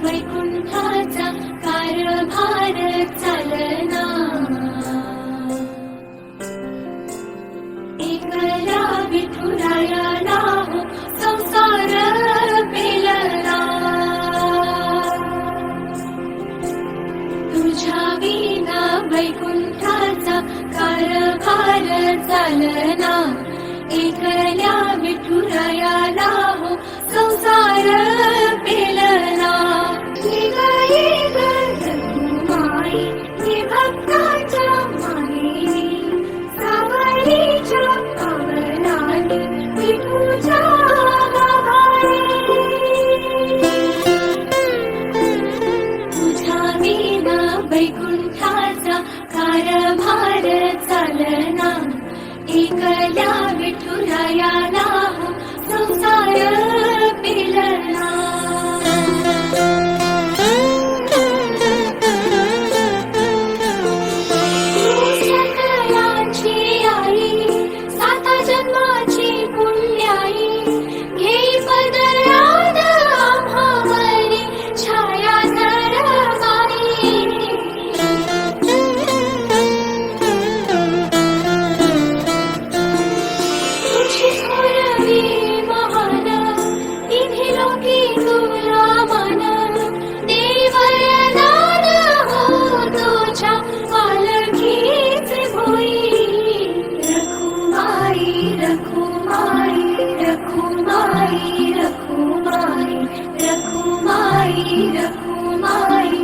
वैकुंठाचा कारभार चालना, एकला विठुरायाला हो संसार पेलना, तुझ्या विना वैकुंठाचा कारभार चालना, एकल्या विठुरायाला हो संसार पेलना. ये ग रखुमाई ये भक्ताच्या मायेनी, सावळीच्या पावलांनी विठूच्या गाभारी. तुझ्या विना वैकुंठाचा कारभार चालना, एकल्या विठुरायाला हो संसार पेलना. सकलांची आई, साता जन्माची पुण्याई, घेई पदरात आम्हावरी छाया धरमाई. तुझी थोरवी महान, तिथे लोकी तुला मान, देवरदान हो तुझ्या पालखीचे भोई. रखुमाई रखुमाई रखुमाई रखुमाई रखुमाई रखुमाई